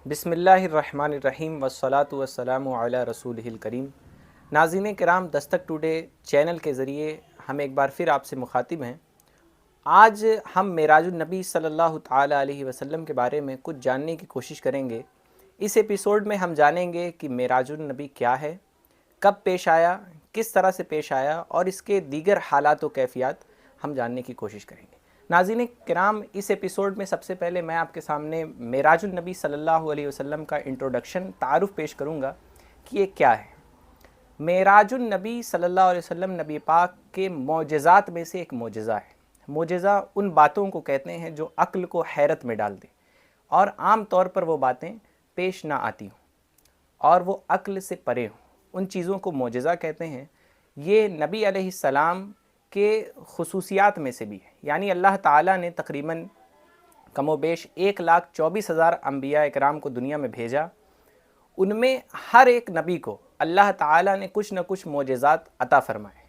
بسم اللہ الرحمن الرحیم والصلاة والسلام علی رسولہ الکریم۔ ناظرین کرام، دستک ٹوڈے چینل کے ذریعے ہم ایک بار پھر آپ سے مخاطب ہیں۔ آج ہم معراج النبی صلی اللہ تعالی علیہ وسلم کے بارے میں کچھ جاننے کی کوشش کریں گے۔ اس ایپیسوڈ میں ہم جانیں گے کہ معراج النبی کیا ہے، کب پیش آیا، کس طرح سے پیش آیا، اور اس کے دیگر حالات و کیفیات ہم جاننے کی کوشش کریں گے۔ ناظرین کرام، اس ایپیسوڈ میں سب سے پہلے میں آپ کے سامنے معراج النبی صلی اللہ علیہ وسلم کا انٹروڈکشن تعارف پیش کروں گا کہ یہ کیا ہے۔ معراج النبی صلی اللہ علیہ وسلم نبی پاک کے معجزات میں سے ایک معجزہ ہے۔ معجزہ ان باتوں کو کہتے ہیں جو عقل کو حیرت میں ڈال دے اور عام طور پر وہ باتیں پیش نہ آتی ہوں اور وہ عقل سے پرے ہوں، ان چیزوں کو معجزہ کہتے ہیں۔ یہ نبی علیہ السلام کے خصوصیات میں سے بھی ہے، یعنی اللہ تعالیٰ نے تقریباً کم و بیش 1,24,000 انبیاء اکرام کو دنیا میں بھیجا۔ ان میں ہر ایک نبی کو اللہ تعالیٰ نے کچھ نہ کچھ معجزات عطا فرمائے،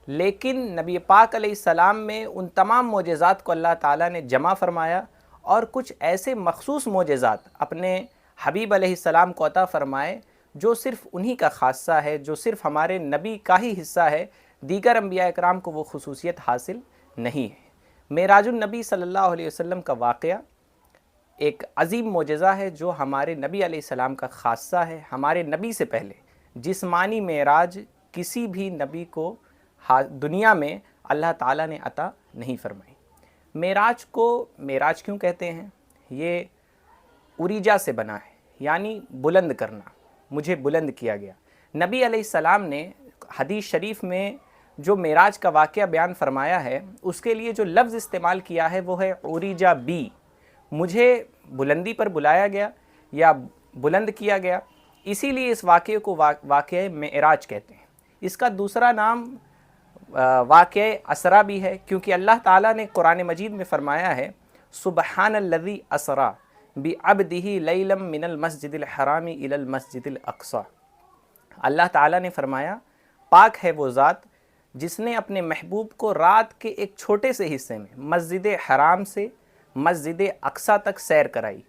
لیکن نبی پاک علیہ السلام میں ان تمام معجزات کو اللہ تعالیٰ نے جمع فرمایا اور کچھ ایسے مخصوص معجزات اپنے حبیب علیہ السلام کو عطا فرمائے جو صرف انہی کا خاصہ ہے، جو صرف ہمارے نبی کا ہی حصہ ہے، دیگر انبیاء اکرام کو وہ خصوصیت حاصل نہیں ہے۔ معراج النبی صلی اللہ علیہ وسلم کا واقعہ ایک عظیم معجزہ ہے جو ہمارے نبی علیہ السلام کا خاصہ ہے۔ ہمارے نبی سے پہلے جسمانی معراج کسی بھی نبی کو دنیا میں اللہ تعالیٰ نے عطا نہیں فرمائی۔ معراج کو معراج کیوں کہتے ہیں؟ یہ اوریجا سے بنا ہے، یعنی بلند کرنا، مجھے بلند کیا گیا۔ نبی علیہ السلام نے حدیث شریف میں جو معراج کا واقعہ بیان فرمایا ہے، اس کے لیے جو لفظ استعمال کیا ہے وہ ہے اوریجا بی، مجھے بلندی پر بلایا گیا یا بلند کیا گیا، اسی لیے اس واقعے کو واقعہ معراج کہتے ہیں۔ اس کا دوسرا نام واقعہ اسرا بھی ہے، کیونکہ اللہ تعالیٰ نے قرآن مجید میں فرمایا ہے سبحان الذی اسرا بعبدہ لیلا من المسجد الحرام الی المسجد الاقصی۔ اللہ تعالیٰ نے فرمایا پاک ہے وہ ذات جس نے اپنے محبوب کو رات کے ایک چھوٹے سے حصے میں مسجد حرام سے مسجد اقصی تک سیر کرائی۔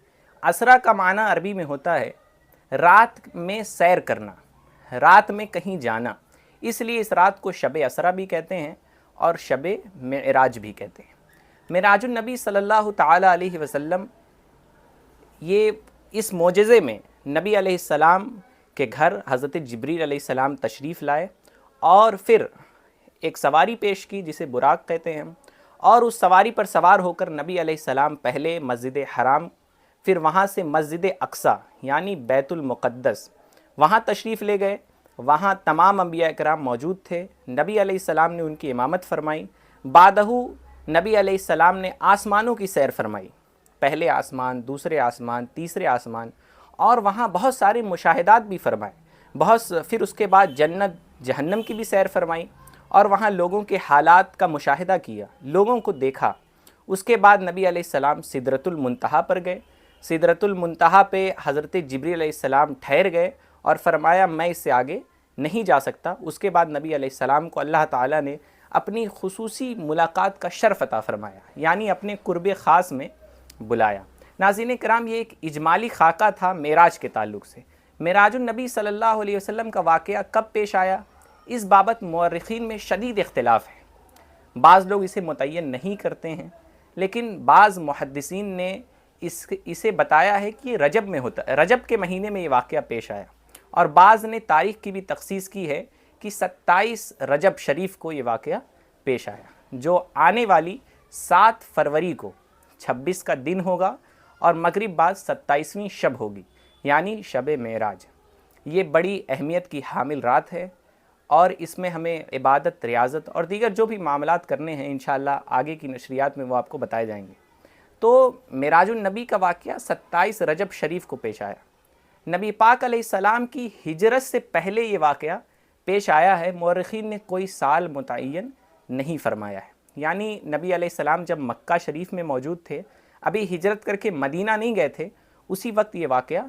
اسرا کا معنی عربی میں ہوتا ہے رات میں سیر کرنا، رات میں کہیں جانا، اس لیے اس رات کو شب اسرا بھی کہتے ہیں اور شب معراج بھی کہتے ہیں۔ معراج النبی صلی اللہ تعالی علیہ وسلم، یہ اس معجزے میں نبی علیہ السلام کے گھر حضرت جبریل علیہ السلام تشریف لائے اور پھر ایک سواری پیش کی جسے براق کہتے ہیں، اور اس سواری پر سوار ہو کر نبی علیہ السلام پہلے مسجد حرام، پھر وہاں سے مسجد اقصی یعنی بیت المقدس، وہاں تشریف لے گئے۔ وہاں تمام انبیاء کرام موجود تھے، نبی علیہ السلام نے ان کی امامت فرمائی۔ بعدہ نبی علیہ السلام نے آسمانوں کی سیر فرمائی، پہلے آسمان، دوسرے آسمان، تیسرے آسمان، اور وہاں بہت سارے مشاہدات بھی فرمائے۔ پھر اس کے بعد جنت جہنم کی بھی سیر فرمائی اور وہاں لوگوں کے حالات کا مشاہدہ کیا، لوگوں کو دیکھا۔ اس کے بعد نبی علیہ السلام سدرۃ المنتہا پر گئے۔ سدرۃ المنتہا پہ حضرت جبریل علیہ السلام ٹھہر گئے اور فرمایا میں اس سے آگے نہیں جا سکتا۔ اس کے بعد نبی علیہ السلام کو اللہ تعالیٰ نے اپنی خصوصی ملاقات کا شرف عطا فرمایا، یعنی اپنے قرب خاص میں بلایا۔ ناظرین کرام، یہ ایک اجمالی خاکہ تھا معراج کے تعلق سے۔ معراج النبی صلی اللہ علیہ وسلم کا واقعہ کب پیش آیا، اس بابت مورخین میں شدید اختلاف ہے۔ بعض لوگ اسے متعین نہیں کرتے ہیں، لیکن بعض محدثین نے اسے بتایا ہے کہ یہ رجب میں ہوتا ہے، رجب کے مہینے میں یہ واقعہ پیش آیا، اور بعض نے تاریخ کی بھی تخصیص کی ہے کہ 27 رجب شریف کو یہ واقعہ پیش آیا، جو آنے والی 7 فروری کو 26 کا دن ہوگا اور مغرب بعد 27ویں شب ہوگی، یعنی شب معراج۔ یہ بڑی اہمیت کی حامل رات ہے اور اس میں ہمیں عبادت، ریاضت اور دیگر جو بھی معاملات کرنے ہیں انشاءاللہ آگے کی نشریات میں وہ آپ کو بتائے جائیں گے۔ تو معراج النبی کا واقعہ 27 رجب شریف کو پیش آیا۔ نبی پاک علیہ السلام کی ہجرت سے پہلے یہ واقعہ پیش آیا ہے، مورخین نے کوئی سال متعین نہیں فرمایا ہے، یعنی نبی علیہ السلام جب مکہ شریف میں موجود تھے، ابھی ہجرت کر کے مدینہ نہیں گئے تھے، اسی وقت یہ واقعہ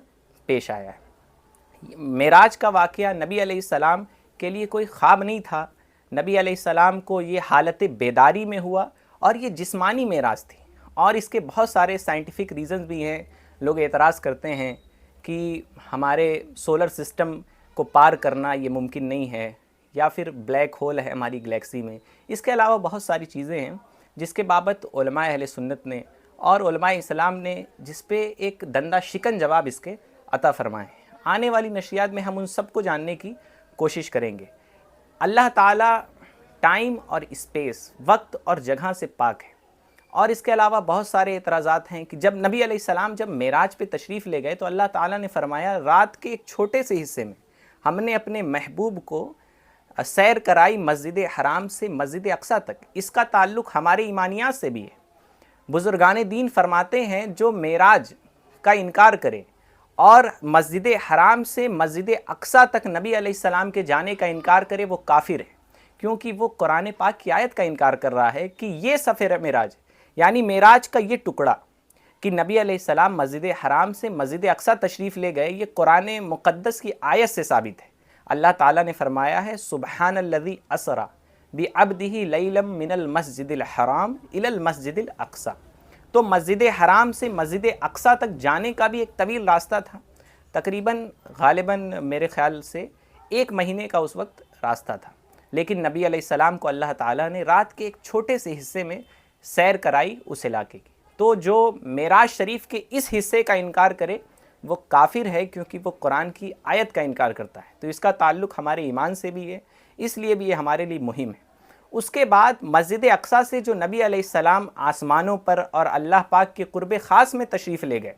پیش آیا ہے۔ معراج کا واقعہ نبی علیہ السلام کے لیے کوئی خواب نہیں تھا، نبی علیہ السلام کو یہ حالت بیداری میں ہوا اور یہ جسمانی معراج تھی، اور اس کے بہت سارے سائنٹیفک ریزنز بھی ہیں۔ لوگ اعتراض کرتے ہیں کہ ہمارے سولر سسٹم کو پار کرنا یہ ممکن نہیں ہے، یا پھر بلیک ہول ہے ہماری گلیکسی میں۔ اس کے علاوہ بہت ساری چیزیں ہیں جس کے بابت علماء اہل سنت نے اور علماء اسلام نے جس پہ ایک دندہ شکن جواب اس کے عطا فرمائے ہیں۔ آنے والی نشریات میں ہم ان سب کو جاننے کی کوشش کریں گے۔ اللہ تعالیٰ ٹائم اور اسپیس، وقت اور جگہ سے پاک ہے، اور اس کے علاوہ بہت سارے اعتراضات ہیں کہ جب نبی علیہ السلام جب معراج پہ تشریف لے گئے تو اللہ تعالیٰ نے فرمایا رات کے ایک چھوٹے سے حصے میں ہم نے اپنے محبوب کو سیر کرائی مسجد حرام سے مسجد اقصیٰ تک۔ اس کا تعلق ہمارے ایمانیات سے بھی ہے۔ بزرگان دین فرماتے ہیں جو معراج کا انکار کرے اور مسجد حرام سے مسجد اقصیٰ تک نبی علیہ السلام کے جانے کا انکار کرے وہ کافر ہے، کیونکہ وہ قرآن پاک کی آیت کا انکار کر رہا ہے کہ یہ سفر معراج، یعنی معراج کا یہ ٹکڑا کہ نبی علیہ السلام مسجد حرام سے مسجد اقصیٰ تشریف لے گئے، یہ قرآن مقدس کی آیت سے ثابت ہے۔ اللہ تعالیٰ نے فرمایا ہے سبحان الذی اسریٰ بعبدہ لیلا من المسجد الحرام الی المسجد الاقصیٰ۔ تو مسجد حرام سے مسجد اقصیٰ تک جانے کا بھی ایک طویل راستہ تھا، تقریباً غالباً میرے خیال سے 1 مہینے کا اس وقت راستہ تھا، لیکن نبی علیہ السلام کو اللہ تعالیٰ نے رات کے ایک چھوٹے سے حصے میں سیر کرائی اس علاقے کی۔ تو جو معراج شریف کے اس حصے کا انکار کرے وہ کافر ہے، کیونکہ وہ قرآن کی آیت کا انکار کرتا ہے، تو اس کا تعلق ہمارے ایمان سے بھی ہے، اس لیے بھی یہ ہمارے لیے مہم ہے۔ اس کے بعد مسجد اقصیٰ سے جو نبی علیہ السلام آسمانوں پر اور اللہ پاک کے قرب خاص میں تشریف لے گئے،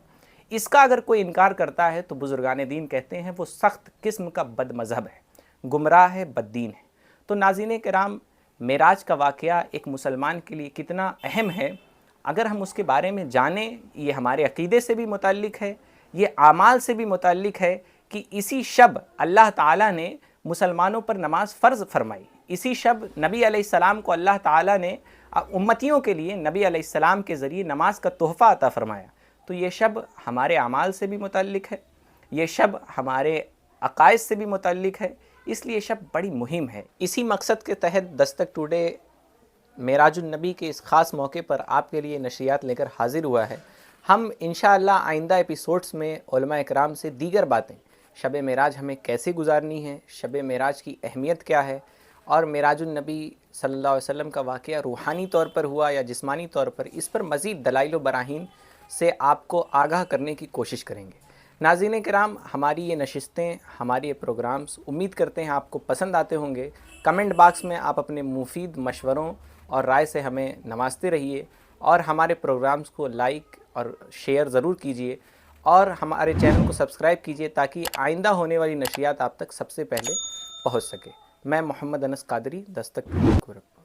اس کا اگر کوئی انکار کرتا ہے تو بزرگان دین کہتے ہیں وہ سخت قسم کا بد مذہب ہے، گمراہ ہے، بد دین ہے۔ تو ناظرین کرام، معراج کا واقعہ ایک مسلمان کے لیے کتنا اہم ہے اگر ہم اس کے بارے میں جانیں، یہ ہمارے عقیدے سے بھی متعلق ہے، یہ اعمال سے بھی متعلق ہے کہ اسی شب اللہ تعالیٰ نے مسلمانوں پر نماز فرض فرمائی، اسی شب نبی علیہ السلام کو اللہ تعالیٰ نے امتیوں کے لیے نبی علیہ السلام کے ذریعے نماز کا تحفہ عطا فرمایا۔ تو یہ شب ہمارے اعمال سے بھی متعلق ہے، یہ شب ہمارے عقائد سے بھی متعلق ہے، اس لیے شب بڑی مہم ہے۔ اسی مقصد کے تحت دستک ٹوڈے معراج النبی کے اس خاص موقع پر آپ کے لیے نشریات لے کر حاضر ہوا ہے۔ ہم انشاءاللہ آئندہ ایپیسوڈز میں علماء اکرام سے دیگر باتیں، شب معراج ہمیں کیسے گزارنی ہے، شب معراج کی اہمیت کیا ہے، اور معراج النبی صلی اللہ علیہ وسلم کا واقعہ روحانی طور پر ہوا یا جسمانی طور پر، اس پر مزید دلائل و براہین سے آپ کو آگاہ کرنے کی کوشش کریں گے۔ ناظرین کرام، ہماری یہ نشستیں، ہماری یہ پروگرامز امید کرتے ہیں آپ کو پسند آتے ہوں گے۔ کمنٹ باکس میں آپ اپنے مفید مشوروں اور رائے سے ہمیں نوازتے رہیے، اور ہمارے پروگرامز کو لائک اور شیئر ضرور کیجئے، اور ہمارے چینل کو سبسکرائب کیجئے تاکہ آئندہ ہونے والی نشریات آپ تک سب سے پہلے پہنچ سکے۔ میں محمد انس قادری، دستک ٹوڈے گورکھپور۔